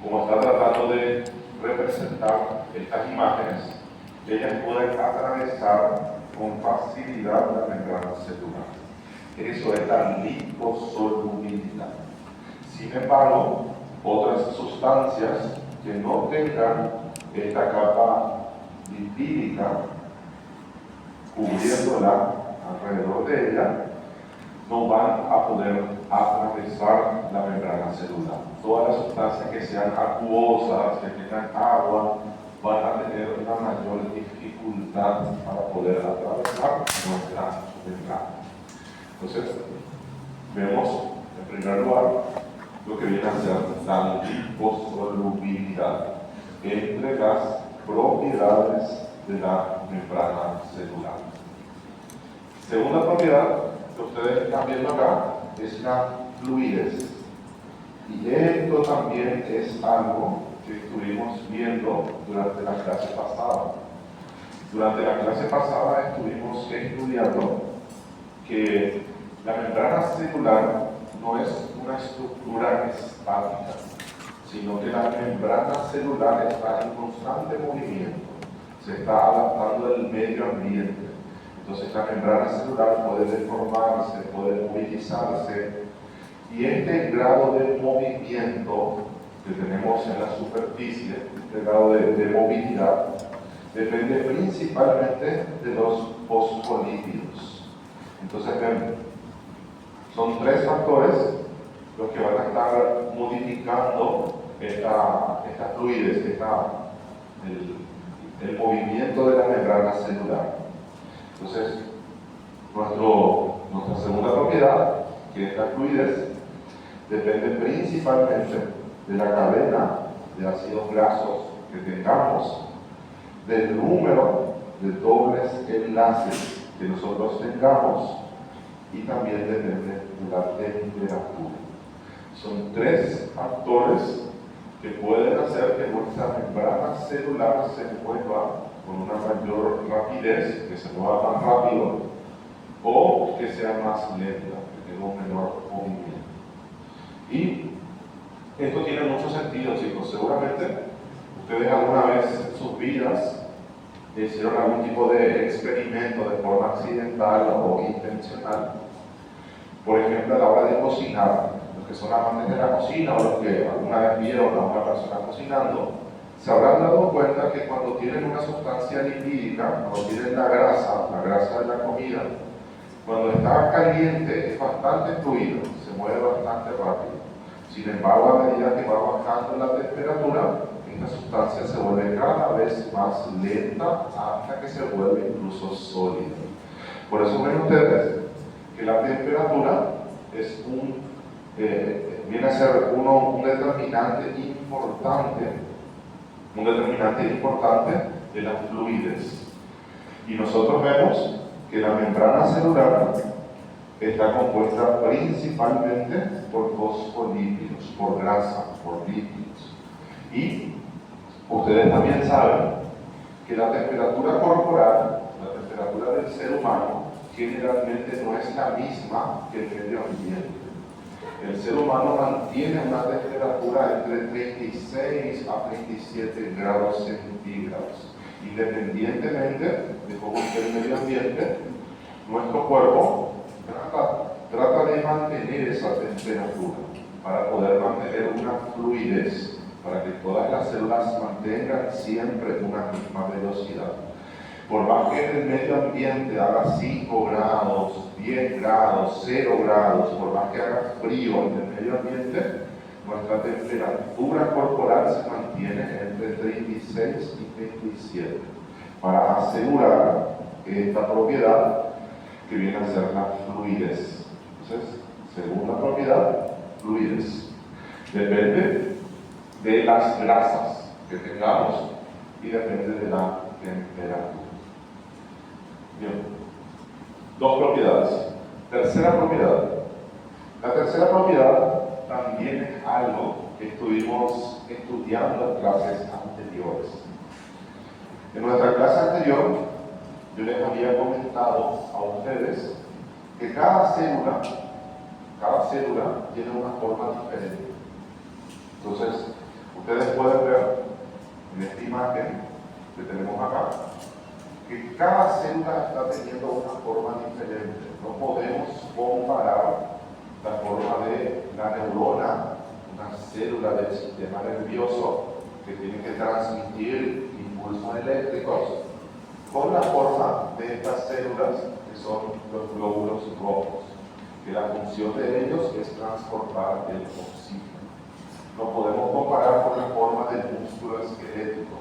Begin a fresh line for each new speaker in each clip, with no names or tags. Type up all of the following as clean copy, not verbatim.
como está tratando de representar estas imágenes, ellas pueden atravesar con facilidad la membrana celular. Eso es la liposolubilidad. Sin embargo, otras sustancias que no tengan esta capa lipídica cubriéndola alrededor de ella, no van a poder atravesar la membrana celular. Todas las sustancias que sean acuosas, que tengan agua, van a tener una mayor dificultad para poder atravesar nuestra membrana. Entonces, vemos en primer lugar lo que viene a ser la liposolubilidad entre las propiedades de la membrana celular. Segunda propiedad que ustedes están viendo acá es la fluidez. Y esto también es algo que estuvimos viendo durante la clase pasada. Durante la clase pasada estuvimos estudiando que la membrana celular no es una estructura estática, sino que la membrana celular está en constante movimiento, se está adaptando al medio ambiente. Entonces la membrana celular puede deformarse, puede movilizarse, y este grado de movimiento que tenemos en la superficie, este grado de movilidad, depende principalmente de los fosfolípidos. Entonces son tres factores los que van a estar modificando esta fluidez, el movimiento de la membrana celular. Entonces, nuestra segunda propiedad, que es la fluidez, depende principalmente de la cadena de ácidos grasos que tengamos, del número de dobles enlaces que nosotros tengamos, y también depende de la temperatura. Son tres factores que pueden hacer que nuestra membrana celular se mueva con una mayor rapidez, que se mueva más rápido, o que sea más lenta, que tenga un menor movimiento. Y esto tiene mucho sentido, chicos. Seguramente ustedes alguna vez en sus vidas hicieron algún tipo de experimento de forma accidental o intencional. Por ejemplo, a la hora de cocinar, los que son amantes de la cocina o los que alguna vez vieron a una persona cocinando, se habrán dado cuenta que cuando tienen una sustancia lipídica, cuando tienen la grasa de la comida, cuando está caliente es bastante fluido, se mueve bastante rápido. Sin embargo, a medida que va bajando la temperatura, esta sustancia se vuelve cada vez más lenta hasta que se vuelve incluso sólida. Por eso ven ustedes que la temperatura es viene a ser un determinante importante de la fluidez. Y nosotros vemos que la membrana celular está compuesta principalmente por fosfolípidos, por grasa, por lípidos. Y ustedes también saben que la temperatura corporal, la temperatura del ser humano, generalmente no es la misma que el medio ambiente. El ser humano mantiene una temperatura entre 36 a 37 grados centígrados. Independientemente de cómo esté el medio ambiente, nuestro cuerpo trata de mantener esa temperatura para poder mantener una fluidez, para que todas las células mantengan siempre una misma velocidad. Por más que el medio ambiente haga 5 grados, 10 grados, 0 grados, por más que haga frío en el medio ambiente, nuestra temperatura corporal se mantiene entre 36 y 27 para asegurar esta propiedad que viene a ser la fluidez. Entonces, segunda propiedad, fluidez. Depende de las grasas que tengamos y depende de la temperatura. Bien, dos propiedades. Tercera propiedad. La tercera propiedad también es algo que estuvimos estudiando en clases anteriores. En nuestra clase anterior, yo les había comentado a ustedes que cada célula tiene una forma diferente. Entonces, Ustedes pueden ver en esta imagen que tenemos acá que cada célula está teniendo una forma diferente. No podemos comparar la forma de la neurona, una célula del sistema nervioso que tiene que transmitir impulsos eléctricos, con la forma de estas células que son los glóbulos rojos, que la función de ellos es transportar el oxígeno. No podemos comparar con la forma del músculo esquelético,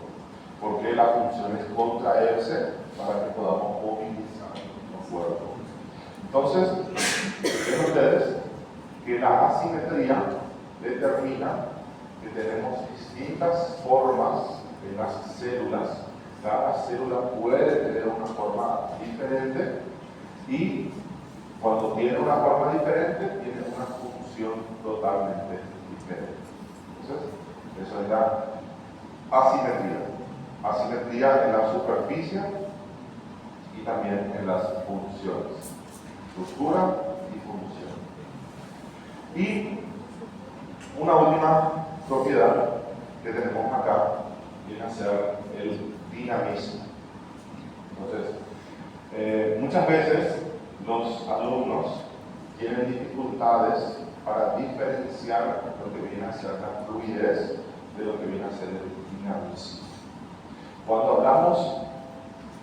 porque la función es contraerse para que podamos movilizar el cuerpo. Entonces, ven ustedes que la asimetría determina que tenemos distintas formas en las células. Cada célula puede tener una forma diferente y cuando tiene una forma diferente, tiene una función totalmente diferente. Entonces, eso es la asimetría. Asimetría en la superficie y también en las funciones. Estructura y función. Y una última propiedad que tenemos acá viene a ser el dinamismo. Entonces, muchas veces los alumnos tienen dificultades para diferenciar lo que viene a ser la fluidez de lo que viene a ser el dinamismo. Cuando hablamos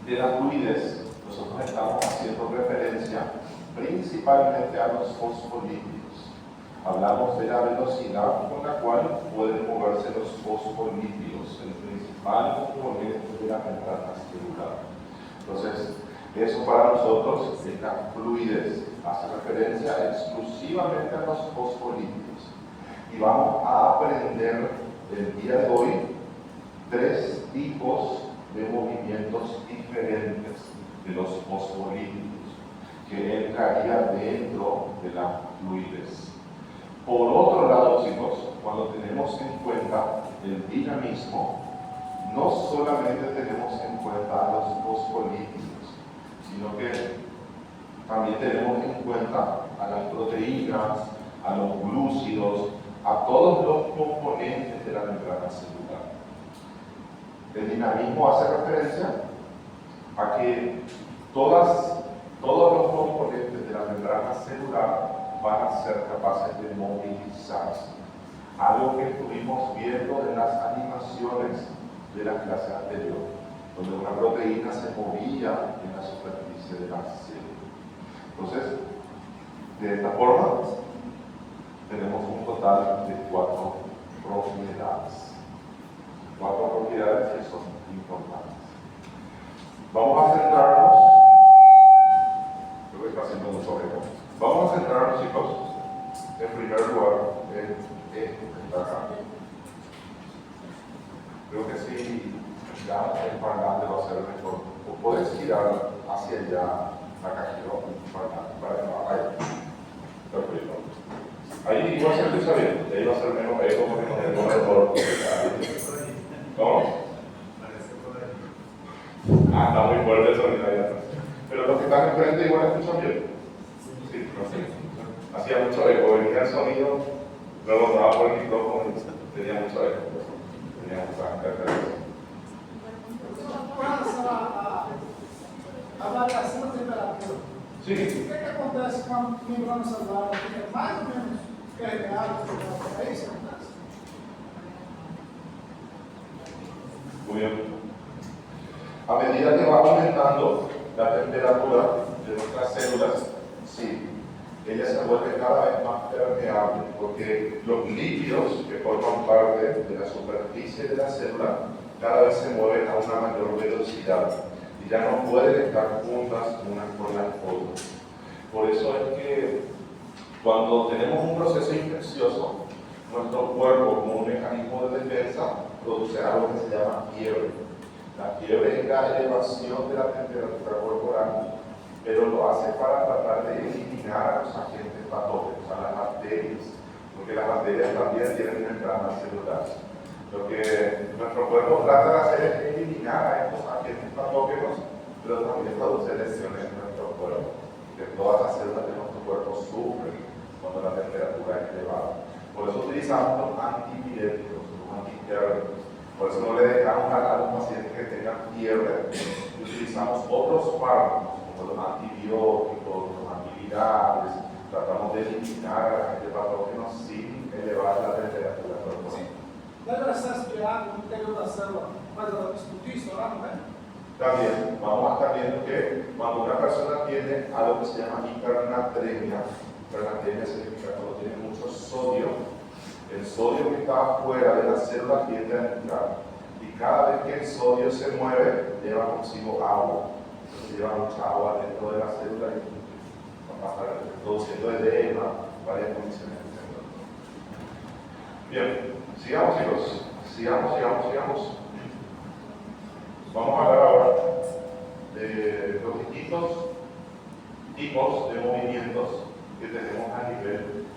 de la fluidez, nosotros estamos haciendo referencia principalmente a los fosfolípidos. Hablamos de la velocidad con la cual pueden moverse los fosfolípidos, el principal componente de la membrana celular. Entonces, eso para nosotros es la fluidez, hace referencia exclusivamente a los fosfolípidos. Y vamos a aprender el día de hoy 3 tipos de movimientos diferentes de los fosfolípidos que entraría dentro de la fluidez. Por otro lado, chicos, cuando tenemos en cuenta el dinamismo, no solamente tenemos en cuenta a los fosfolípidos, sino que también tenemos en cuenta a las proteínas, a los glúcidos, a todos los componentes de la membrana celular. El dinamismo hace referencia a que todos los componentes de la membrana celular van a ser capaces de movilizarse. Algo que estuvimos viendo en las animaciones de la clase anterior, donde una proteína se movía en la superficie de la célula. Entonces, de esta forma, tenemos un total de 4 propiedades. 4 propiedades que son importantes. Vamos a centrarnos, creo que está haciendo mucho eco. Vamos a centrarnos, chicos, en primer lugar en esto que está acá. Creo que sí, ya el parlante va a ser mejor. O puedes girar hacia allá la cajita para ahí. Perfecto. Ahí va a ser escucha bien, ahí va a ser menos eco porque no tengo mejor. ¿Cómo? Está muy fuerte el sonido ahí atrás. Pero los que están enfrente igual escuchan bien. Sí, no sé. Hacía mucho eco, venía el sonido, luego estaba por el micrófono y tenía mucho eco. Tenía mucha interferencia.
A variação da temperatura.
Sí.
O que acontece com a membrana celular? Fica mais ou menos carregada, é isso que acontece?
Muy bien. A medida que va aumentando la temperatura de nuestras células, sí, ella se vuelve cada vez más permeable, porque los lípidos que forman parte de la superficie de la célula cada vez se mueven a una mayor velocidad y ya no pueden estar juntas unas con las otras. Por eso es que cuando tenemos un proceso infeccioso, nuestro cuerpo, como un mecanismo de defensa, produce algo que se llama fiebre. La fiebre es la elevación de la temperatura corporal, pero lo hace para tratar de eliminar a los agentes patógenos, a las bacterias, porque las bacterias también tienen membranas celulares. Lo que nuestro cuerpo trata de hacer es eliminar a estos agentes patógenos, pero también produce lesiones en nuestro cuerpo, que todas las células de nuestro cuerpo sufren cuando la temperatura es elevada. Por eso utilizamos los antipiréticos, los Por eso no le dejamos a los pacientes que tengan fiebre. Utilizamos otros fármacos, como los antibióticos, los antivirales. Tratamos de eliminar a agentes patógenos sin elevar la temperatura corporal.
Deve ser aspirado no interior da célula, mas explodir, estourar, não é?
También vamos a estar viendo que cuando una persona tiene algo que se llama hipernatremia significa cuando tiene mucho sodio, el sodio que está afuera de la célula tiende a entrar. Y cada vez que el sodio se mueve, lleva consigo agua. Entonces lleva mucha agua dentro de la célula y va a estar produciendo edema, varias condiciones. Bien, sigamos chicos, sigamos. Vamos a hablar ahora de los distintos tipos de movimientos que tenemos a nivel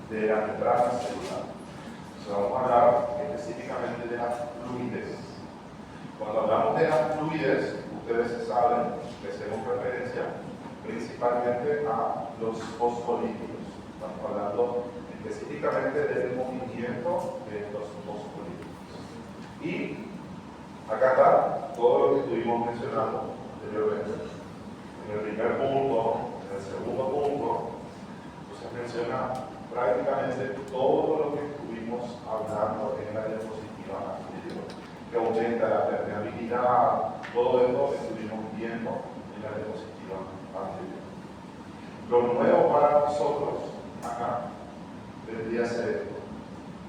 de la membrana celular. Entonces vamos a hablar específicamente de la fluidez. Cuando hablamos de la fluidez, ustedes saben que hacemos referencia principalmente a los fosfolípidos. Estamos hablando específicamente del movimiento de estos fosfolípidos. Y acá está todo lo que estuvimos mencionando anteriormente. En el primer punto, en el segundo punto, se menciona prácticamente todo lo que estuvimos hablando en la diapositiva anterior, que aumenta la permeabilidad, todo esto que estuvimos viendo en la diapositiva anterior. Lo nuevo para nosotros acá debería ser esto: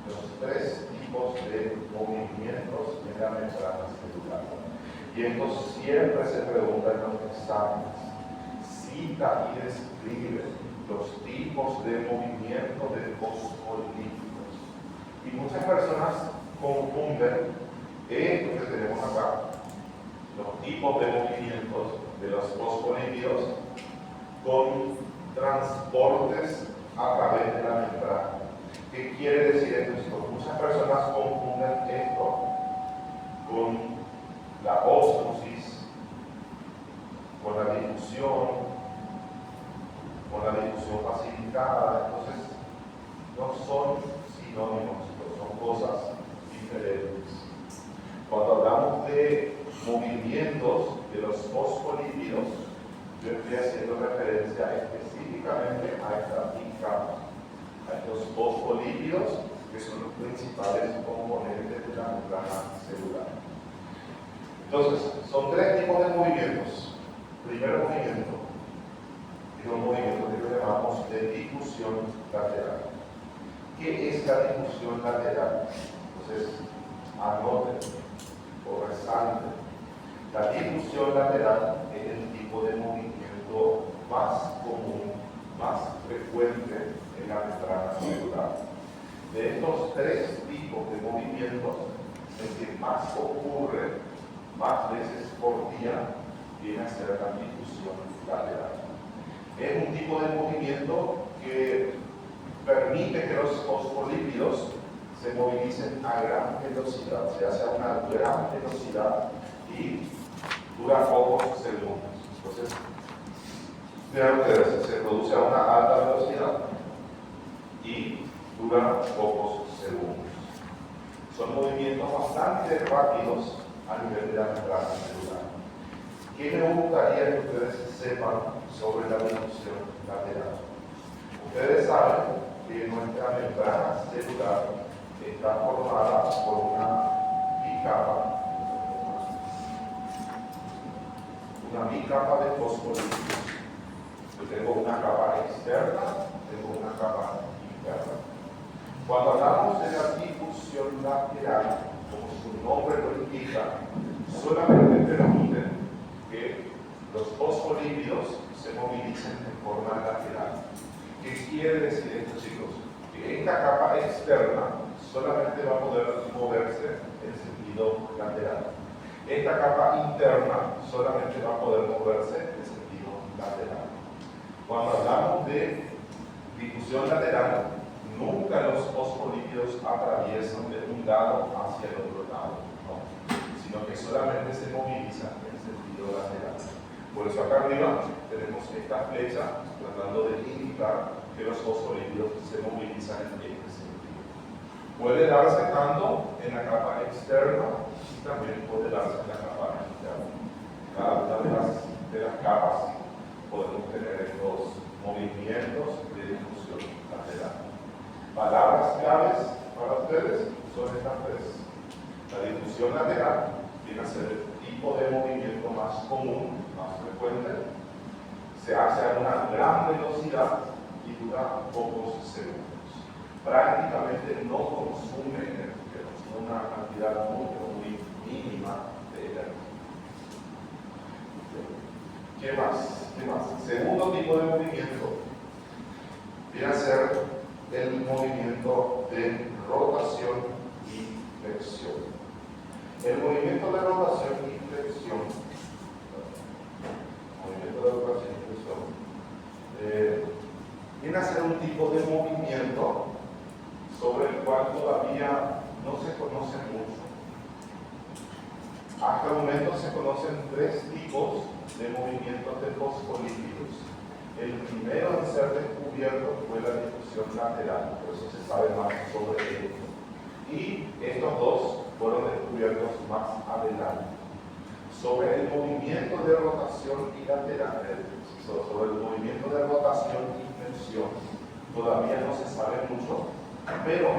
los tres tipos de movimientos en la membrana celular. Y esto siempre se pregunta en los exámenes. Cita y describe los tipos de movimiento de fosfolípidos. Y muchas personas confunden esto que tenemos acá, los tipos de movimientos de los fosfolípidos, con transportes a través de la membrana. ¿Qué quiere decir esto? Muchas personas confunden esto con la ósmosis, con la difusión facilitada. Entonces, no son sinónimos, son cosas diferentes. Cuando hablamos de movimientos de los fosfolípidos, yo estoy haciendo referencia específicamente a esta bicapa, a estos fosfolípidos que son los principales componentes de la membrana celular. Entonces, son tres tipos de movimientos. Primer movimiento es un movimiento que llamamos de difusión lateral. ¿Qué es la difusión lateral? Entonces, anoten o resalten. La difusión lateral es el tipo de movimiento más común, más frecuente en la membrana celular. De estos tres tipos de movimientos, el que más ocurre más veces por día viene a ser la difusión lateral. Es un tipo de movimiento que permite que los fosfolípidos se movilicen a gran velocidad, se hace a una gran velocidad y dura pocos segundos. Entonces, vean ustedes, se produce a una alta velocidad y dura pocos segundos. Son movimientos bastante rápidos a nivel de la membrana celular. ¿Qué me gustaría que ustedes sepan sobre la difusión lateral? Ustedes saben que nuestra membrana celular está formada por una bicapa de fosfolípidos. Yo tengo una capa externa, tengo una capa interna. Cuando hablamos de la difusión lateral, como su nombre lo indica, solamente permite que los fosfolípidos se movilicen de forma lateral. ¿Qué quiere decir esto, chicos? Que esta capa externa solamente va a poder moverse en sentido lateral. Esta capa interna solamente va a poder moverse en sentido lateral. Cuando hablamos de difusión lateral, nunca los fosfolípidos atraviesan de un lado hacia el otro lado, no, sino que solamente se movilizan en sentido lateral. Por eso acá arriba tenemos esta flecha tratando de indicar que los fosfolípidos se movilizan en este sentido. Puede darse tanto en la capa externa también puede darse en la capa inicial. Cada una de las capas podemos tener estos movimientos de difusión lateral. Palabras claves para ustedes son estas tres. La difusión lateral viene a ser el tipo de movimiento más común, más frecuente. Se hace a una gran velocidad y dura pocos segundos. Prácticamente no consume energía, consume una cantidad muy mínima de energía. ¿Qué más? Segundo tipo de movimiento viene a ser el movimiento de rotación y flexión. El movimiento de rotación y flexión, viene a ser un tipo de movimiento sobre el cual todavía no se conoce mucho. Hasta el momento se conocen tres tipos de movimientos de fosfolípidos. El primero en ser descubierto fue la difusión lateral, por eso se sabe más sobre ello. Y estos dos fueron descubiertos más adelante. Sobre el movimiento de rotación y lateral, sobre el movimiento de rotación y flexión, todavía no se sabe mucho, pero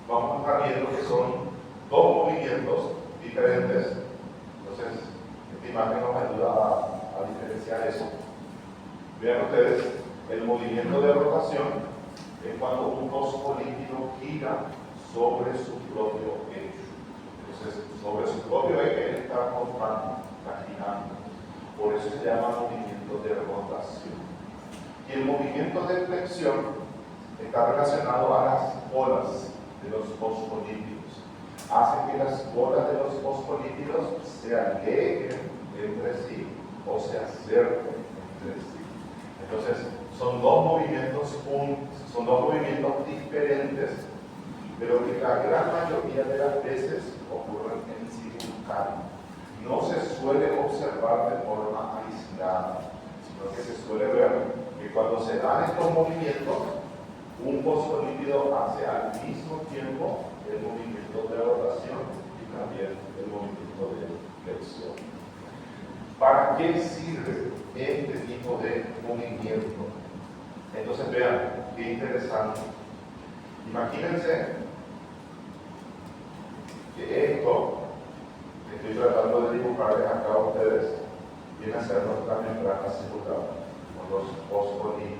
vamos a estar viendo que son dos movimientos diferentes. Entonces, esta imagen nos ayuda a diferenciar eso. Vean ustedes, el movimiento de rotación es cuando un fosfolípido gira sobre su propio eje. Entonces, sobre su propio eje él está rotando, está girando. Por eso se llama movimiento de rotación. Y el movimiento de flexión está relacionado a las bolas de los fosfolípidos. Hace que las bolas de los fosfolípidos se alejen entre sí o se acerquen entre sí. Entonces, son dos movimientos diferentes, pero que la gran mayoría de las veces ocurren en simultáneo. No se suele observar de forma aislada, sino que se suele ver que cuando se dan estos movimientos, un fosfolípido hace al mismo tiempo el movimiento de rotación y también el movimiento de flexión. ¿Para qué sirve este tipo de movimiento? Entonces vean, qué interesante. Imagínense que esto que estoy tratando de dibujarles acá a ustedes viene a ser nuestra membrana celular con los fosfolípidos.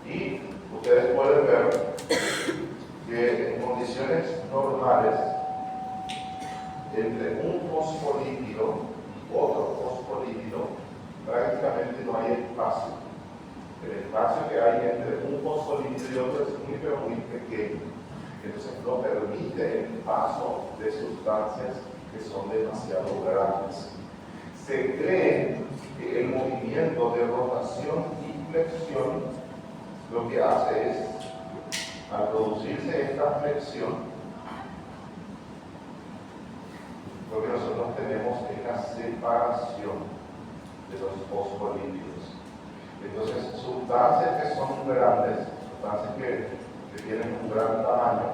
Y ustedes pueden ver que en condiciones normales, entre un fosfolípido y otro fosfolípido, prácticamente no hay espacio. El espacio que hay entre un fosfolípido y otro es muy pequeño. Entonces no permite el paso de sustancias que son demasiado grandes. Se cree que el movimiento de rotación y flexión lo que hace es, al producirse esta flexión, lo que nosotros tenemos es la separación de los fosfolípidos. Entonces, sustancias que son grandes, sustancias que tienen un gran tamaño,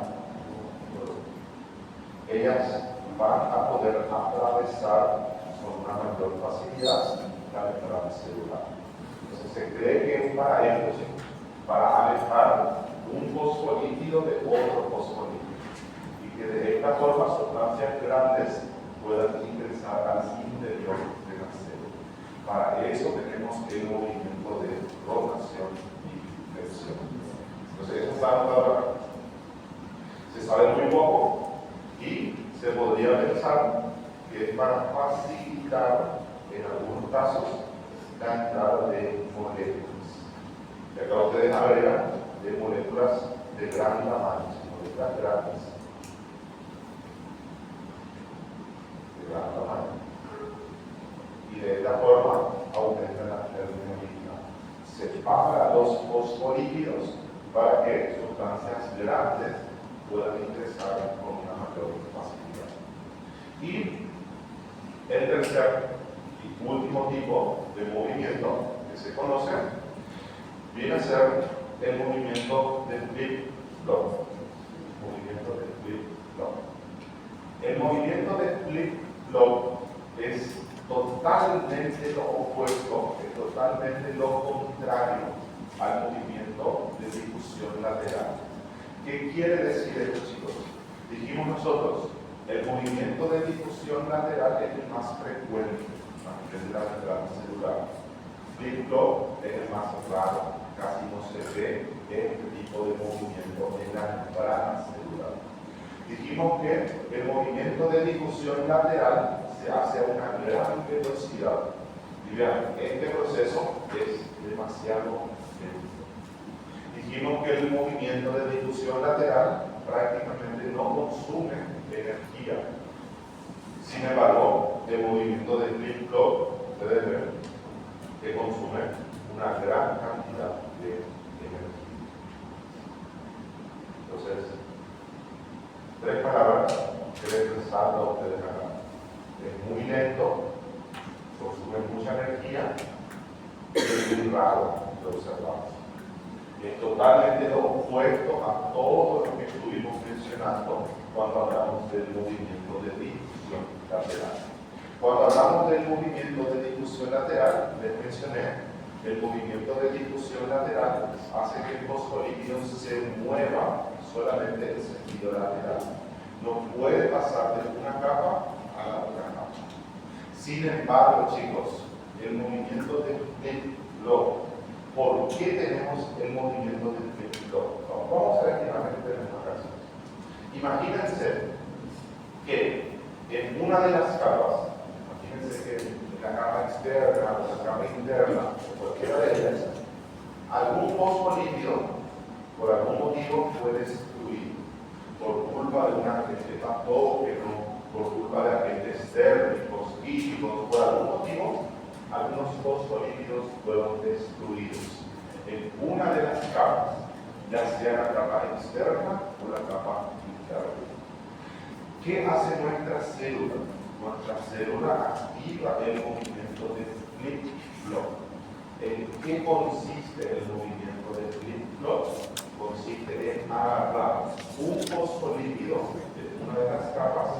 ellas van a poder atravesar con una mayor facilidad la membrana celular. Entonces, se cree que es para esto, para alejar un fosfolípido de otro fosfolípido, y que de esta forma sustancias grandes puedan ingresar al interior de la célula. Para eso tenemos el movimiento de rotación y flexión. Entonces, eso está ahora. Se sabe muy poco y se podría pensar que es para facilitar, en algunos casos, la entrada de moléculas. Y acá ustedes agregan de moléculas de gran tamaño, moléculas grandes. De gran tamaño. Y de esta forma aumenta la termodinámica. Separa los fosfolípidos para que sustancias grandes puedan ingresar con una mayor facilidad. Y el tercer y último tipo de movimiento que se conoce viene a ser el movimiento de flip-flop. Movimiento de flip-flop. El movimiento de flip-flop es totalmente lo opuesto, es totalmente lo contrario al movimiento de difusión lateral. ¿Qué quiere decir esto, chicos? Dijimos nosotros, el movimiento de difusión lateral es el más frecuente de la membrana celular. Flip-flop es el más raro, casi no se ve este tipo de movimiento en la membrana celular. Dijimos que el movimiento de difusión lateral se hace a una gran velocidad. Y vean, este proceso es demasiado lento. Dijimos que el movimiento de difusión lateral prácticamente no consume energía. Sin embargo, el movimiento de flip-flop, ustedes ven, que consume una gran cantidad de energía. Entonces, tres palabras que les resalto a ustedes acá. Es muy lento, consume mucha energía y es muy raro de observar. Es totalmente lo opuesto a todo lo que estuvimos mencionando cuando hablamos del movimiento de difusión lateral. Cuando hablamos del movimiento de difusión lateral, les mencioné, el movimiento de difusión lateral hace que el fosfolípido se mueva solamente en sentido lateral. No puede pasar de una capa a la otra capa. Sin embargo, chicos, el movimiento de flip-flop, ¿por qué tenemos el movimiento de flip-flop? Vamos a ver qué imagen tenemos acá. Imagínense que en una de las capas, imagínense que en la capa externa o la capa interna, o cualquiera de ellas, algún fosfolípido por algún motivo fue destruido por culpa de un agente patógeno, por culpa de agentes térmicos, químicos, por algún motivo, algunos fosfolípidos fueron destruidos en una de las capas, ya sea la capa externa o la capa interna. ¿Qué hace nuestra célula? Nuestra célula activa el movimiento de flip-flop. ¿En qué consiste el movimiento de flip-flop? Consiste en agarrar un fosfolípido de una de las capas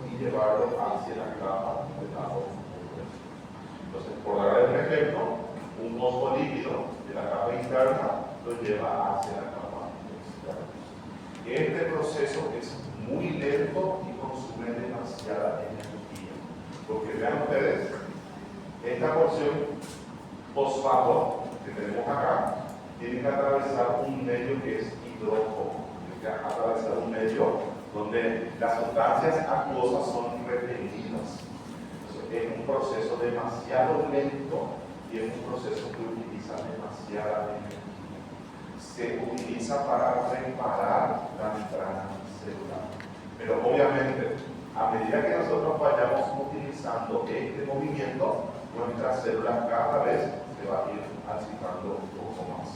y llevarlo hacia la capa de la otra. Entonces, por dar un ejemplo, un fosfolípido de la capa interna lo lleva hacia la capa externa. Este proceso es muy lento y consume demasiada energía. Porque vean ustedes, esta porción fosfato que tenemos acá tiene que atravesar un medio que es hidrófobo. Tiene que atravesar un medio donde las sustancias acuosas son repelidas. Es un proceso demasiado lento y es un proceso que utiliza demasiada energía. Se utiliza para reparar la membrana celular. Pero obviamente, a medida que nosotros vayamos utilizando este movimiento, nuestra célula cada vez se va a ir achicando un poco más.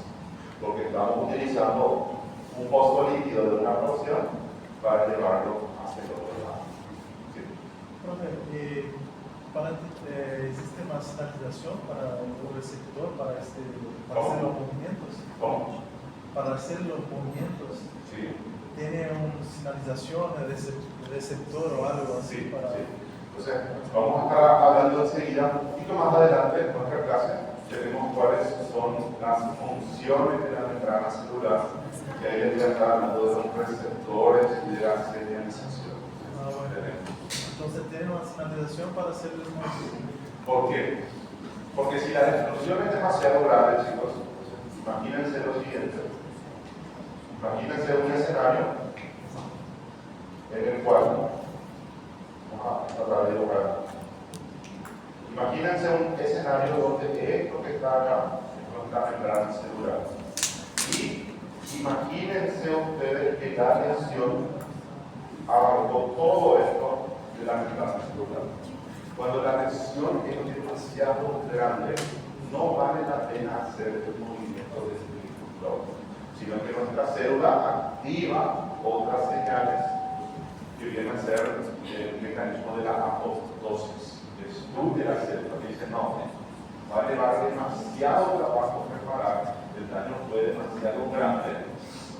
Porque estamos utilizando un fosfolípido de una porción para llevarlo hacia el otro lado. ¿Sí?
Profe, ¿existe una señalización para el receptor para hacer los movimientos?
¿Cómo?
Para hacer los movimientos,
Sí.
¿tiene una señalización de receptor o algo así?
Sí,
para...
sí. Entonces, vamos a estar hablando enseguida, un poquito más adelante en nuestra clase, tenemos cuáles son las funciones de la membrana celular, que ahí les voy a estar hablando de los receptores y de la señalización.
Entonces, ¿tiene una señalización para hacer los movimientos?
¿Por qué? Porque si la destrucción es demasiado grave, chicos, imagínense lo siguiente. Imagínense un escenario en el cual, vamos a tratar de dibujar. Imagínense un escenario donde esto que está acá es nuestra membrana celular. Y imagínense ustedes que la lesión abarcó todo esto de la membrana celular. Cuando la lesión es demasiado grande, no vale la pena hacer el movimiento de flip-flop, sino que nuestra célula activa otras señales que vienen a ser el mecanismo de la apoptosis. Destruye la célula y dice, no, va a llevar demasiado trabajo preparar, el daño fue demasiado grande,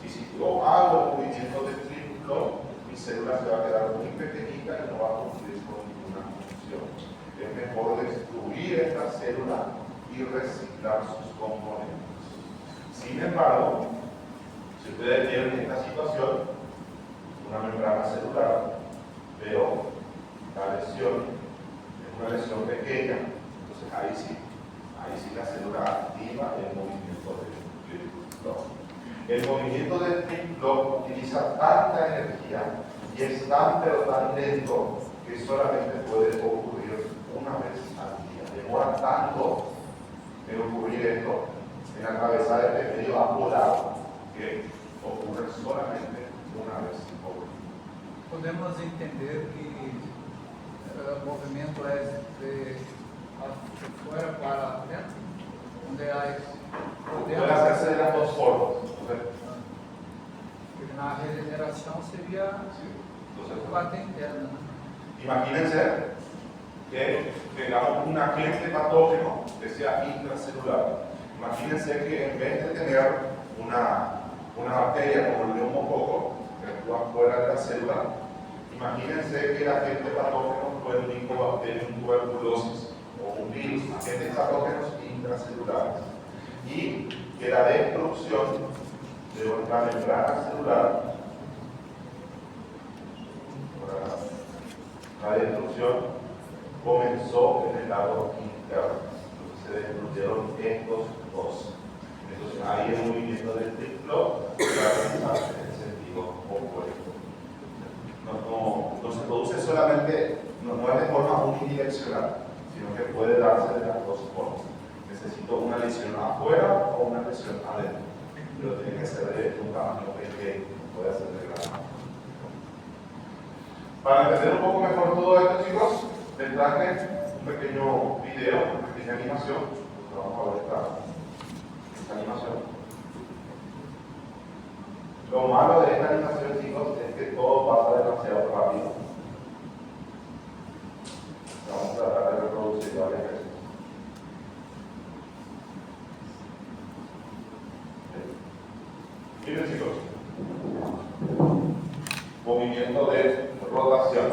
y si yo hago el movimiento de flip-flop, mi célula se va a quedar muy pequeñita y no va a cumplir con ninguna función. Es mejor destruir esta célula y reciclar sus componentes. Sin embargo, si ustedes tienen esta situación, una membrana celular, pero la lesión es una lesión pequeña, entonces ahí sí la célula activa el movimiento del flip-flop. El movimiento del flip-flop utiliza tanta energía y es tan pero tan lento que solamente puede ocurrir una vez al día. Demora tanto en ocurrir esto, en atravesar este medio apolado, que ocurre solamente una vez por día.
Podemos entender que o movimento é de fora para dentro, onde há
Puede hacerse de las dos formas.
porque na regeneração seria
Entonces,
parte interna.
imagínense que tengamos un agente patógeno que sea intracelular. Imagínense que en vez de tener una bacteria como el neumococo que actúa fuera de la célula, imagínense que el agente patógeno fue un Mycobacterium tuberculosis o un virus, agentes patógenos intracelulares, y que la destrucción de la membrana celular, la destrucción comenzó en el lado interno. Entonces se destruyeron estos dos. Entonces ahí el movimiento del flip-flop va a realizarse en el sentido opuesto. No se produce solamente, no es de forma unidireccional, sino que puede darse de las dos formas. Necesito una lesión afuera o una lesión adentro, pero tiene que ser de un tamaño pequeño, puede ser de grande. Para entender un poco mejor todo esto, chicos, les traje un pequeño video, una pequeña animación. Vamos a ver esta animación. Lo malo de esta animación, chicos, es que todo pasa demasiado rápido. Vamos a tratar de reproducir varias veces. Miren, chicos, movimiento de rotación.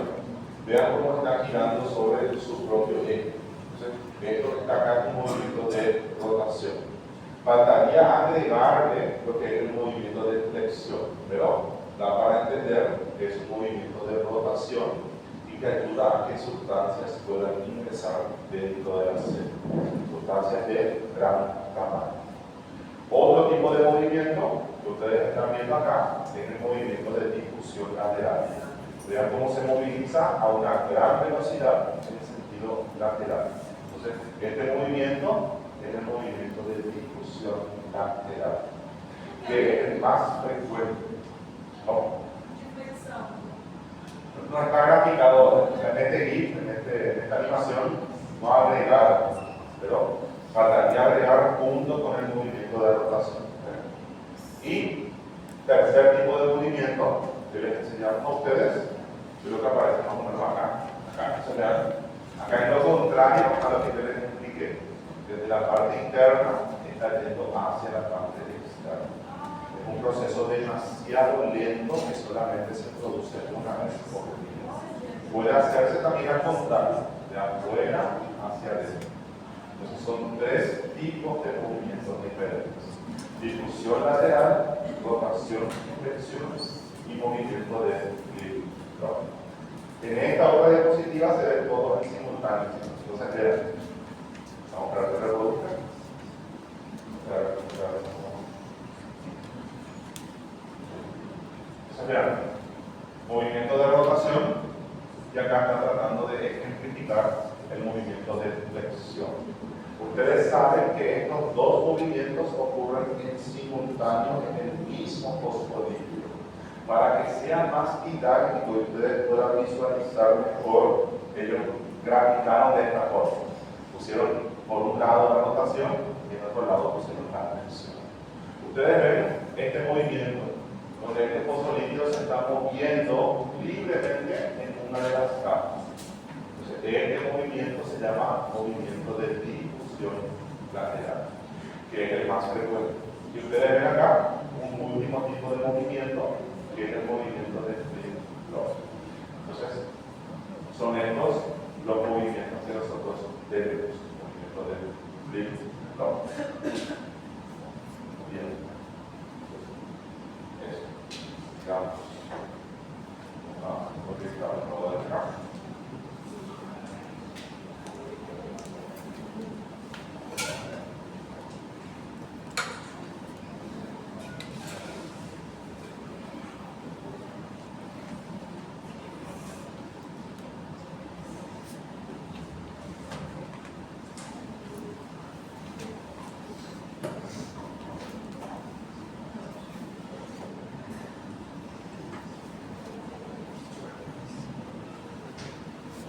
Vean cómo está girando sobre su propio eje. Entonces, esto que está acá es un movimiento de rotación. Faltaría agregarle lo que es el movimiento de flexión, pero da para entender que es un movimiento de rotación y que ayuda a que sustancias puedan ingresar dentro de la célula, sustancias de gran tamaño. Otro tipo de movimiento que ustedes están viendo acá es el movimiento de difusión lateral. Vean cómo se moviliza a una gran velocidad en el sentido lateral. Entonces, este movimiento es el movimiento de difusión lateral, que es el más frecuente. No está graficado en este GIF, en esta animación, no agregar, pero faltaría agregar junto con el movimiento de rotación. Y tercer tipo de movimiento que les enseñamos a ustedes, es lo que aparece más o menos acá. Acá es lo contrario a lo que yo les expliqué. Desde la parte interna está yendo hacia la parte externa. Es un proceso demasiado lento que solamente se produce una vez por día. Puede hacerse también al contrario, de afuera hacia adentro. Entonces son tres tipos de movimientos diferentes: difusión lateral, rotación y flexión, y movimiento de flip-flop. En esta otra diapositiva se ve todo en simultáneo. Entonces, vean. Vamos a ver que reproduzca. Entonces, vean. Movimiento de rotación. Y acá está tratando de ejemplificar el movimiento de flexión. Ustedes saben que estos dos movimientos ocurren en simultáneo en el mismo fosfolípido. Para que sea más didáctico y ustedes puedan visualizar mejor, ellos graficaron de esta forma. Pusieron por un lado la rotación y en otro lado pusieron la flexión. Ustedes ven este movimiento, donde este fosfolípido se está moviendo libremente en una de las capas. Entonces, este movimiento se llama movimiento de difusión lateral, que es el más frecuente. Y ustedes ven acá un último tipo de movimiento, que es el movimiento de flip-flop.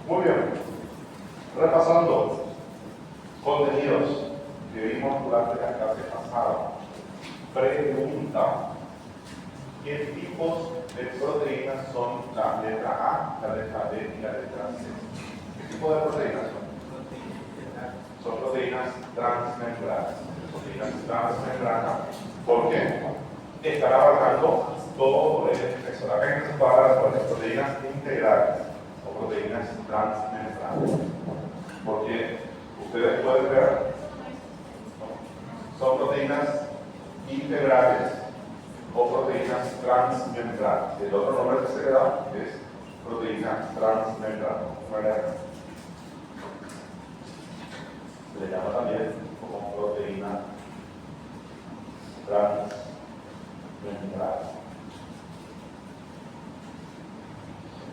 Muy bien. Repasando contenidos que vimos durante la clase pasada. Pregunta: ¿qué tipos de proteínas son la letra A, la letra B y la letra C? ¿Qué tipo de proteínas son? Son proteínas transmembranas. Proteínas transmembranas. ¿Por qué? Están abarcando todo el espesor. Acá hay que separar las proteínas integrales o proteínas transmembranas. Porque ustedes pueden ver, son proteínas integrales o proteínas transmembranas. El otro nombre que se le da es proteína transmembrana. Se le llama también como proteína transmembrana.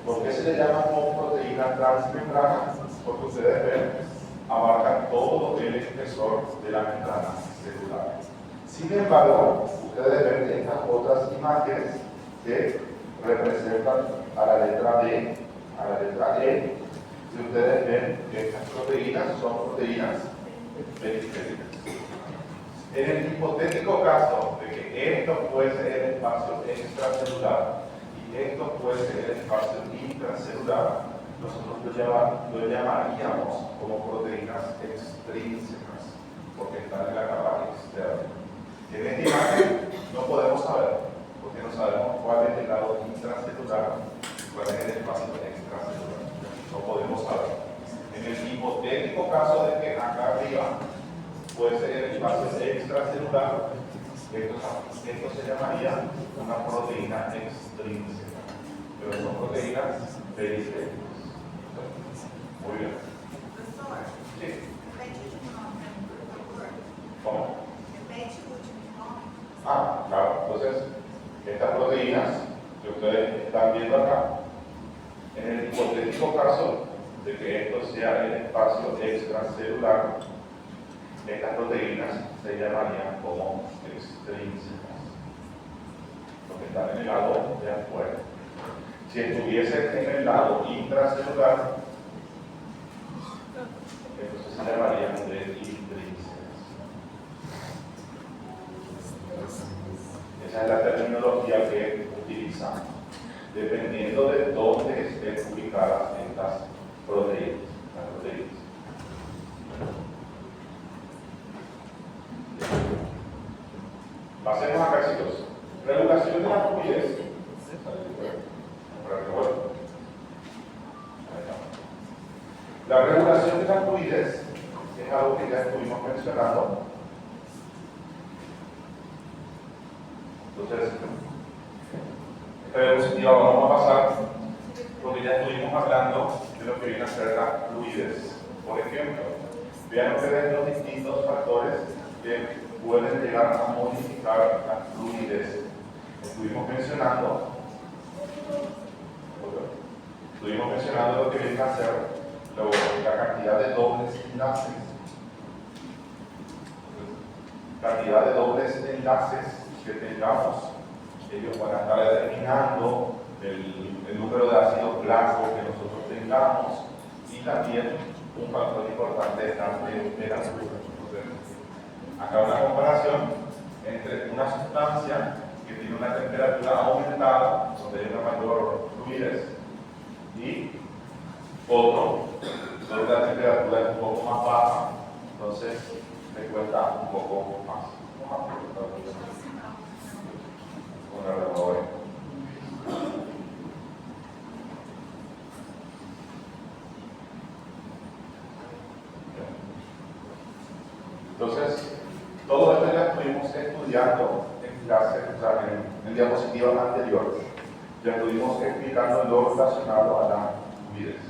¿Por qué se le llama como proteína transmembrana? Porque ustedes ven, abarcan todo el espesor de la membrana celular. Sin embargo, ustedes ven estas otras imágenes que representan a la letra D, a la letra E, y ustedes ven que estas proteínas son proteínas periféricas. En el hipotético caso de que esto fuese el espacio extracelular y esto fuese el espacio intracelular, nosotros lo llamaríamos como proteínas extrínsecas, porque están en la capa externa. En esta imagen no podemos saber, porque no sabemos cuál es el lado intracelular y cuál es el espacio extracelular. No podemos saber. En el hipotético caso de que acá arriba fuese el espacio extracelular, esto se llamaría una proteína extrínseca, pero son proteínas periféricas. Muy bien. Sí. ¿Cómo? Ah, claro. Entonces, estas proteínas que ustedes están viendo acá, en el hipotético caso de que esto sea el espacio extracelular, estas proteínas se llamarían como extrínsecas, porque están en el lado de afuera. Si estuviesen en el lado intracelular, entonces se llamarían de intrínsecas. Esa es la terminología que utilizamos, dependiendo de dónde estén ubicadas estas proteínas. Pasemos acá, chicos. Regulación de la fluidez. La regulación de la fluidez es algo que ya estuvimos mencionando. Entonces, esta diapositiva vamos a pasar porque ya estuvimos hablando de lo que viene a ser la fluidez. Por ejemplo, vean ustedes los distintos factores que pueden llegar a modificar la fluidez. Estuvimos mencionando lo que viene a ser la cantidad de dobles enlaces. Cantidad de dobles enlaces que tengamos, ellos van a estar determinando el número de ácidos blancos que nosotros tengamos y también un factor importante es la temperatura. Acá una comparación entre una sustancia que tiene una temperatura aumentada, donde hay una mayor fluidez, y otro donde la temperatura es un poco más baja, entonces me cuesta un poco más. Entonces, todo esto ya estuvimos estudiando en clase, o sea, en diapositivas anteriores. Ya estuvimos explicando lo relacionado a la fluidez.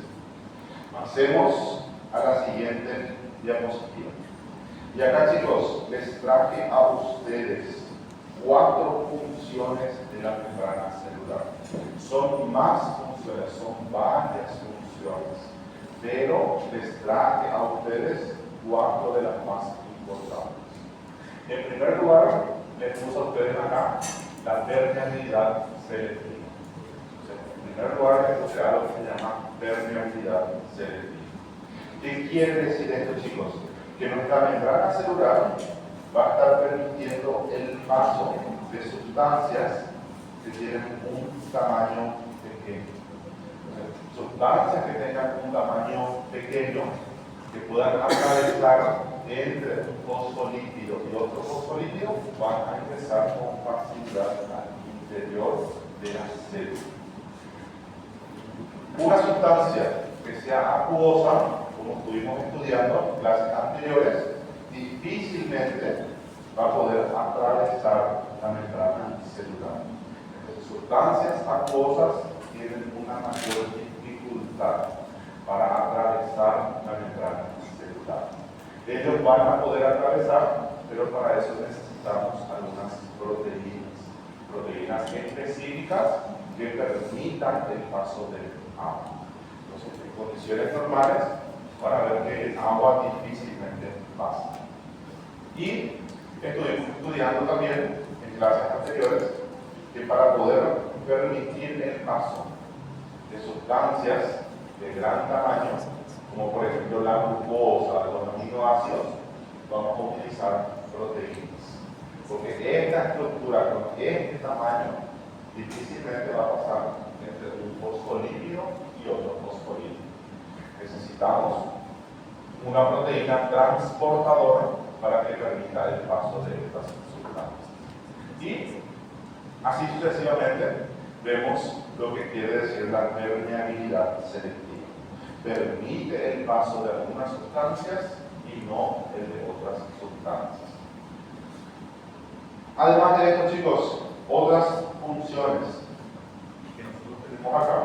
Pasemos a la siguiente diapositiva. Y acá, chicos, les traje a ustedes 4 funciones de la membrana celular. Son más funciones, son varias funciones, pero les traje a ustedes 4 de las más importantes. En primer lugar, les puse a ustedes acá la permeabilidad selectiva. En primer lugar, les crear lo que se llama permeabilidad selectiva. ¿Qué quiere decir esto, chicos? Que nuestra membrana celular va a estar permitiendo el paso de sustancias que tienen un tamaño pequeño. Sustancias que tengan un tamaño pequeño, que puedan atravesar entre un fosfolípido y otro fosfolípido, van a ingresar con facilidad al interior de la célula. Una sustancia que sea acuosa, como estuvimos estudiando en clases anteriores, difícilmente va a poder atravesar la membrana celular. Entonces, sustancias acuosas tienen una mayor dificultad para atravesar la membrana celular. Ellos van a poder atravesar, pero para eso necesitamos algunas proteínas específicas que permitan el paso del agua. Entonces, en condiciones normales, para ver que el agua difícilmente pasa. Y estuvimos estudiando también en clases anteriores que para poder permitir el paso de sustancias de gran tamaño, como por ejemplo la glucosa, los aminoácidos, vamos a utilizar proteínas. Porque esta estructura con este tamaño difícilmente va a pasar entre un fosfolípido y otro fosfolípido. Necesitamos una proteína transportadora para que permita el paso de estas sustancias. Y así sucesivamente vemos lo que quiere decir la permeabilidad selectiva. Permite el paso de algunas sustancias y no el de otras sustancias. Además de esto, chicos, otras funciones que nosotros tenemos acá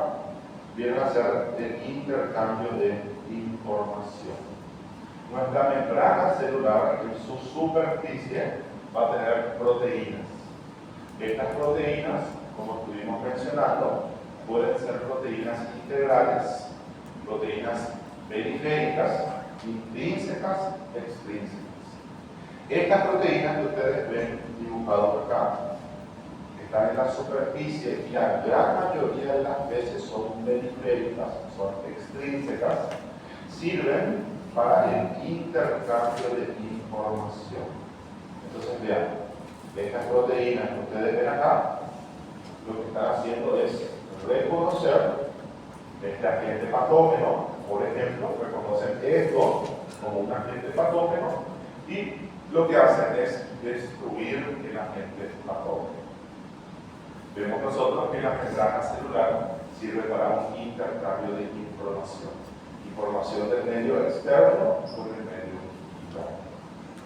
vienen a ser el intercambio de información. Nuestra membrana celular en su superficie va a tener proteínas. Estas proteínas, como estuvimos mencionando, pueden ser proteínas integrales, proteínas periféricas, intrínsecas, extrínsecas. Estas proteínas que ustedes ven dibujadas acá, están en la superficie y la gran mayoría de las veces son periféricas, son extrínsecas, sirven para el intercambio de información. Entonces vean, estas proteínas que ustedes ven acá, lo que están haciendo es reconocer este agente patógeno, por ejemplo, reconocen esto como un agente patógeno y lo que hacen es destruir el agente patógeno. Vemos nosotros que la membrana celular sirve para un intercambio de información del medio externo con el medio interno.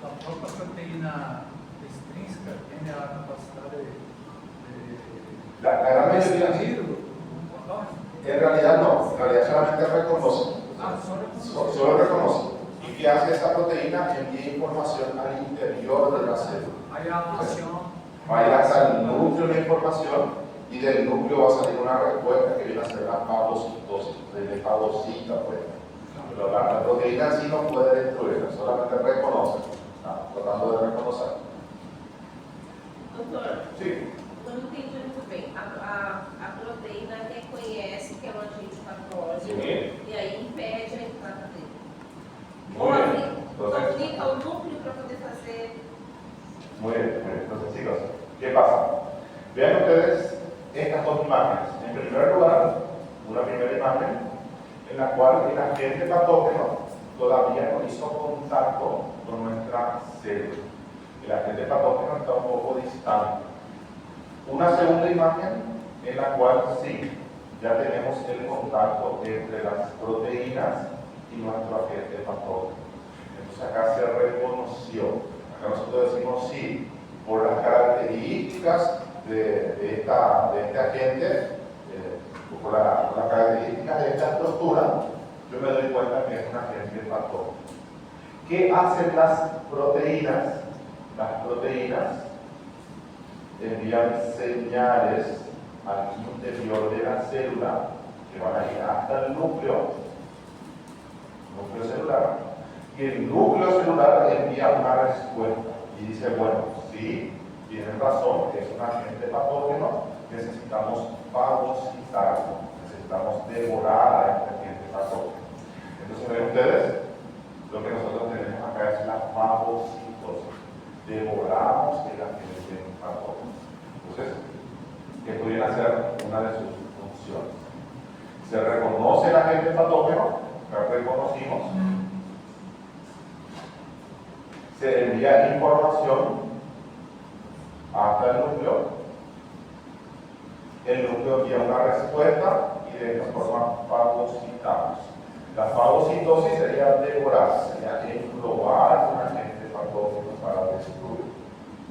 La propia proteína extrínseca tiene la capacidad de
La gran mayoría,
distinguir
en realidad no, en realidad solamente reconoce. Solo reconoce. ¿Y qué hace esa proteína? Envía información al interior de la célula.
Hay actuación.
Va a ir hasta el núcleo de información y del núcleo va a salir una respuesta que viene a ser la fagocitosis, de fagocita, pues. Pero la proteína en sí no puede destruirla, solamente reconoce, tratando de reconocer.
Doutor,
Sí.
eu não entendi muito bem. A proteína reconhece que é um agente patógeno
Sim.
e aí impede a entrada dele.
Muy bien.
Comunica o núcleo para poder fazer.
Muy bien, muy bien. Entonces, chicos, ¿qué pasa? Vean ustedes estas dos imágenes. En primer lugar, una primera imagen en la cual el agente patógeno todavía no hizo contacto con nuestra célula. El agente patógeno está un poco distante. Una segunda imagen en la cual sí, ya tenemos el contacto entre las proteínas y nuestro agente patógeno. Entonces acá se reconoció. Acá nosotros decimos sí, por las características de este agente, por las características de esta estructura, yo me doy cuenta que es un agente patógeno. ¿Qué hacen las proteínas? Las proteínas envían señales al interior de la célula que van a ir hasta el núcleo celular, y el núcleo celular envía una respuesta y dice, bueno, sí, tienen razón, es un agente patógeno, necesitamos fagocitarlo, necesitamos devorar a este agente patógeno. Entonces, ven ustedes, lo que nosotros tenemos acá es la fagocitosis. Devoramos el agente patógeno. Entonces, esto viene a ser una de sus funciones. Se reconoce el agente patógeno, acá reconocimos. Se envía información hasta el núcleo. El núcleo envía una respuesta y de esta forma fagocitamos. La fagocitosis sería devorar, sería englobar un agente patógeno para destruir.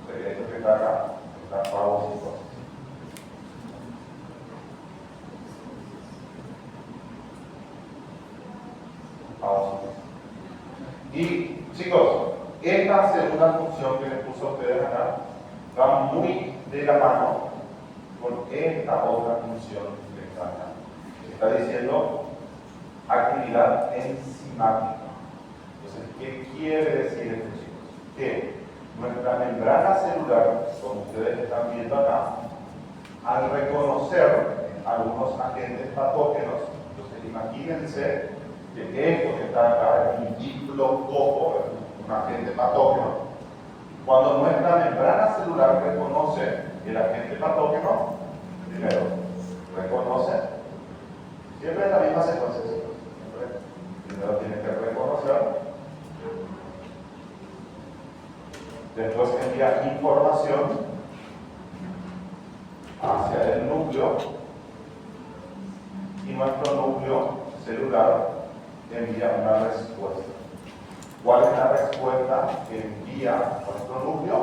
Sería esto que está acá, la fagocitosis. Y chicos, esta segunda función que les puse a ustedes acá va muy de la mano con esta otra función que está acá. Está diciendo actividad enzimática. Entonces, ¿qué quiere decir esto, chicos? Que nuestra membrana celular, como ustedes están viendo acá, al reconocer algunos agentes patógenos, entonces imagínense que esto que está acá es un diplococo, un agente patógeno. Cuando nuestra membrana celular reconoce el agente patógeno, primero reconoce, siempre es la misma secuencia, siempre. Primero tiene que reconocer, después envía información hacia el núcleo y nuestro núcleo celular envía una respuesta. ¿Cuál es la respuesta que envía nuestro núcleo?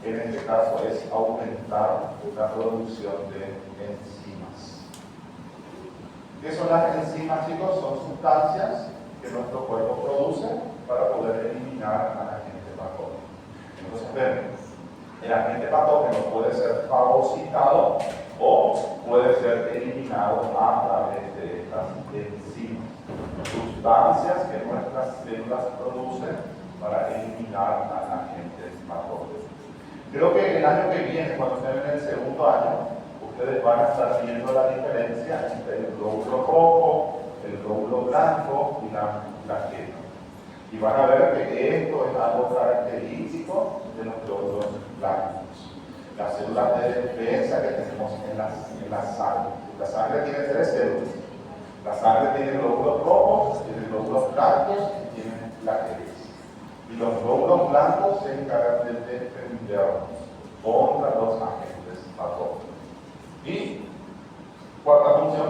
En este caso es aumentar la producción de enzimas. ¿Qué son las enzimas, chicos? Son sustancias que nuestro cuerpo produce para poder eliminar al agente patógeno. Entonces, ven, el agente patógeno puede ser fagocitado o puede ser eliminado a través de estas enzimas, sustancias que nuestras células producen para eliminar al agente patógeno. Creo que el año que viene, cuando estén en el segundo año, ustedes van a estar viendo la diferencia entre el glóbulo rojo, el glóbulo blanco y la plaqueta. Y van a ver que esto es algo característico de los glóbulos blancos. Las células de defensa que tenemos en la sangre. La sangre tiene 3 células. La sangre tiene glóbulos rojos, tiene glóbulos blancos y tiene plaquetas. Y los glóbulos blancos se encargan de defendernos contra los agentes patógenos. Y cuarta función,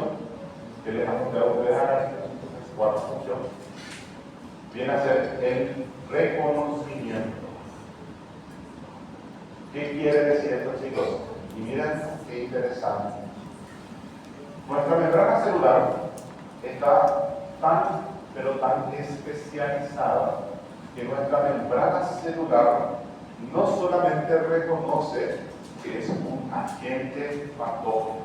que les mostré a ustedes acá, cuarta función, viene a ser el reconocimiento. ¿Qué quiere decir esto, chicos? Y miren qué interesante. Nuestra membrana celular está pero tan especializada que nuestra membrana celular no solamente reconoce que es un agente patógeno,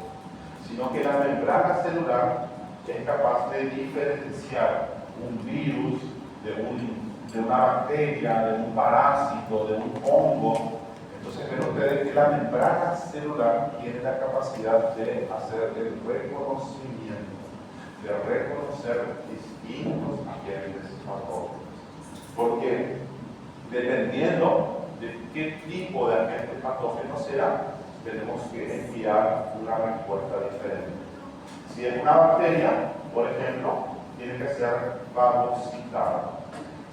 sino que la membrana celular es capaz de diferenciar un virus de una bacteria, de un parásito, de un hongo. Entonces ven ustedes que la membrana celular tiene la capacidad de hacer el reconocimiento, de reconocer distintos agentes patógenos. Porque dependiendo de qué tipo de agente patógeno sea, tenemos que enviar una respuesta diferente. Si es una bacteria, por ejemplo, tiene que ser fagocitada.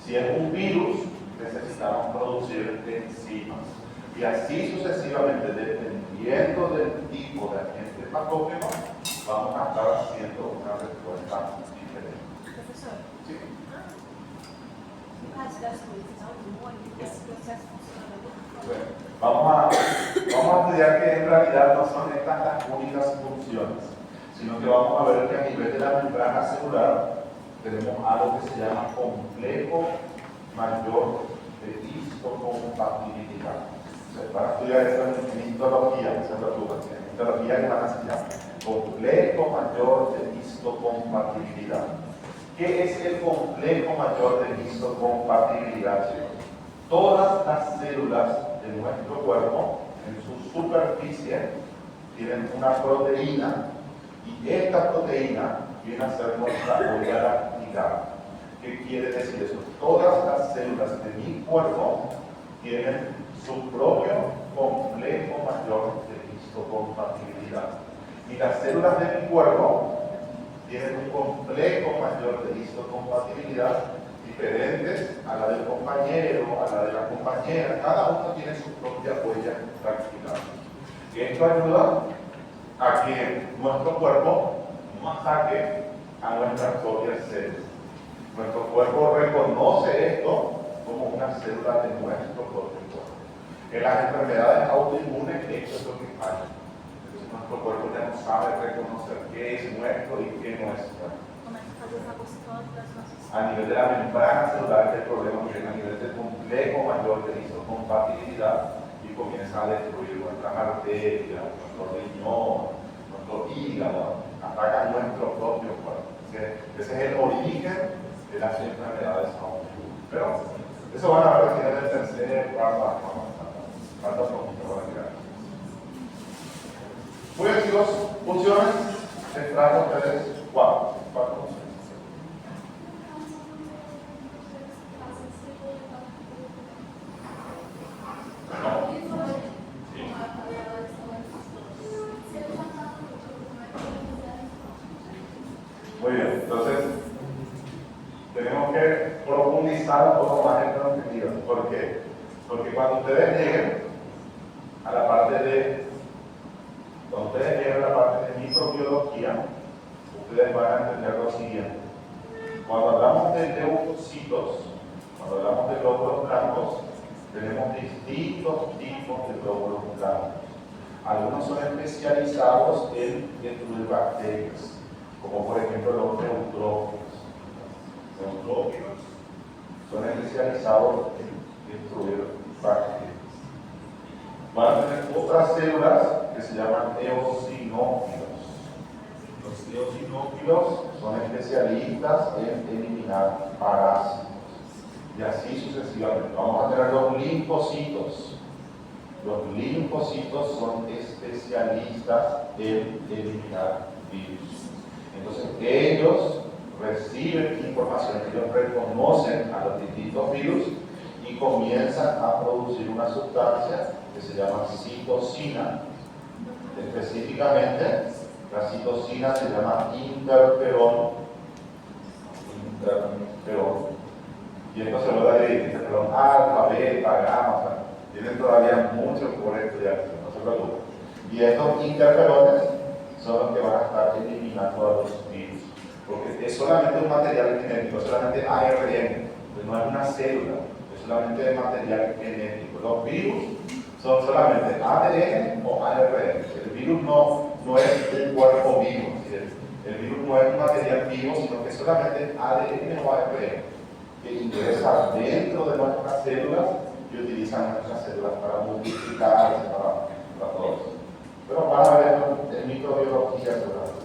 Si es un virus, necesitamos producir enzimas. Y así sucesivamente, dependiendo del tipo de agente patógeno, vamos a estar haciendo una respuesta diferente.
Professor,
¿Sí?
no caso das coisas autoimune, esse processo funciona muito
Bueno, vamos a estudiar que en realidad no son estas las únicas funciones, sino que vamos a ver que a nivel de la membrana celular tenemos algo que se llama complejo mayor de histocompatibilidad. Para estudiar eso en histología, no se preocupen, en histología que van a enseñar complejo mayor de histocompatibilidad. ¿Qué es el complejo mayor de histocompatibilidad, chicos? Todas las células de nuestro cuerpo, en su superficie, tienen una proteína Y esta proteína viene a ser nuestra huella dactilar. ¿Qué quiere decir eso? Todas las células de mi cuerpo tienen su propio complejo mayor de histocompatibilidad. Y las células de mi cuerpo tienen un complejo mayor de histocompatibilidad diferentes a la del compañero, a la de la compañera. Cada uno tiene su propia huella dactilar. Y esto ayuda a que nuestro cuerpo no ataque a nuestras propias células. Nuestro cuerpo reconoce esto como una célula de nuestro propio cuerpo. En las enfermedades autoinmunes esto es lo que falla. Entonces nuestro cuerpo ya no sabe reconocer qué es nuestro y qué no es nuestro. A nivel de la membrana celular, el problema viene a nivel del complejo mayor de histocompatibilidad y comienza a destruir nuestras arterias, nuestro riñón, nuestro hígado, ataca nuestro propio cuerpo. Ese es el origen de las enfermedades autoinmunes. Pero eso van a ver al final del tercer, cuarto punto para mirar. Muy bien, chicos, funciones, les traigo a ustedes cuatro funciones. Muy bien, entonces tenemos que profundizar un poco más en la perspectiva. ¿Por qué? Porque cuando ustedes lleguen a la parte de microbiología, ustedes van a entender lo siguiente. Cuando hablamos de leucocitos, cuando hablamos de glóbulos blancos, tenemos distintos tipos de glóbulos blancos. Algunos son especializados en destruir bacterias, como por ejemplo los neutrófilos. Los neutrófilos son especializados en destruir bacterias. Van a tener otras células que se llaman eosinófilos. Los eosinófilos son especialistas en eliminar parásitos. Y así sucesivamente. Vamos a tener los linfocitos. Los linfocitos son especialistas en eliminar virus. Entonces ellos reciben información, ellos reconocen a los distintos virus y comienzan a producir una sustancia que se llama citocina. Específicamente, la citocina se llama interferón. Y esto se lo da de interferón alfa, beta, gamma, tienen todavía mucho por estudiar, no se preocupen. Y estos interferones son los que van a estar eliminando a los virus, porque es solamente un material genético, solamente ARN, no es una célula, es solamente material genético. Los virus son solamente ADN o ARN. El virus no es un cuerpo vivo, el virus no es un material vivo, sino que es solamente ADN o ARN que ingresa dentro de nuestras células y utilizan nuestras células para multiplicarse, para todo eso. Pero van a ver en microbiología seguramente.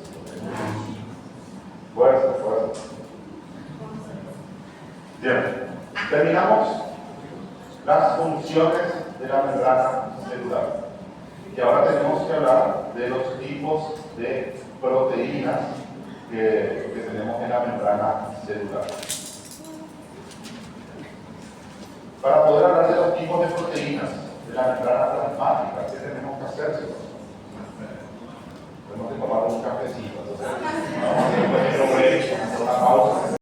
Fuerza. Bien, terminamos las funciones de la membrana celular. Y ahora tenemos que hablar de los tipos de proteínas que tenemos en la membrana celular. Para poder hablar de los tipos de proteínas de la membrana plasmática, ¿qué tenemos que hacer? Tenemos que tomar un cafecito. Entonces, vamos a hacer un pequeño break, una pausa.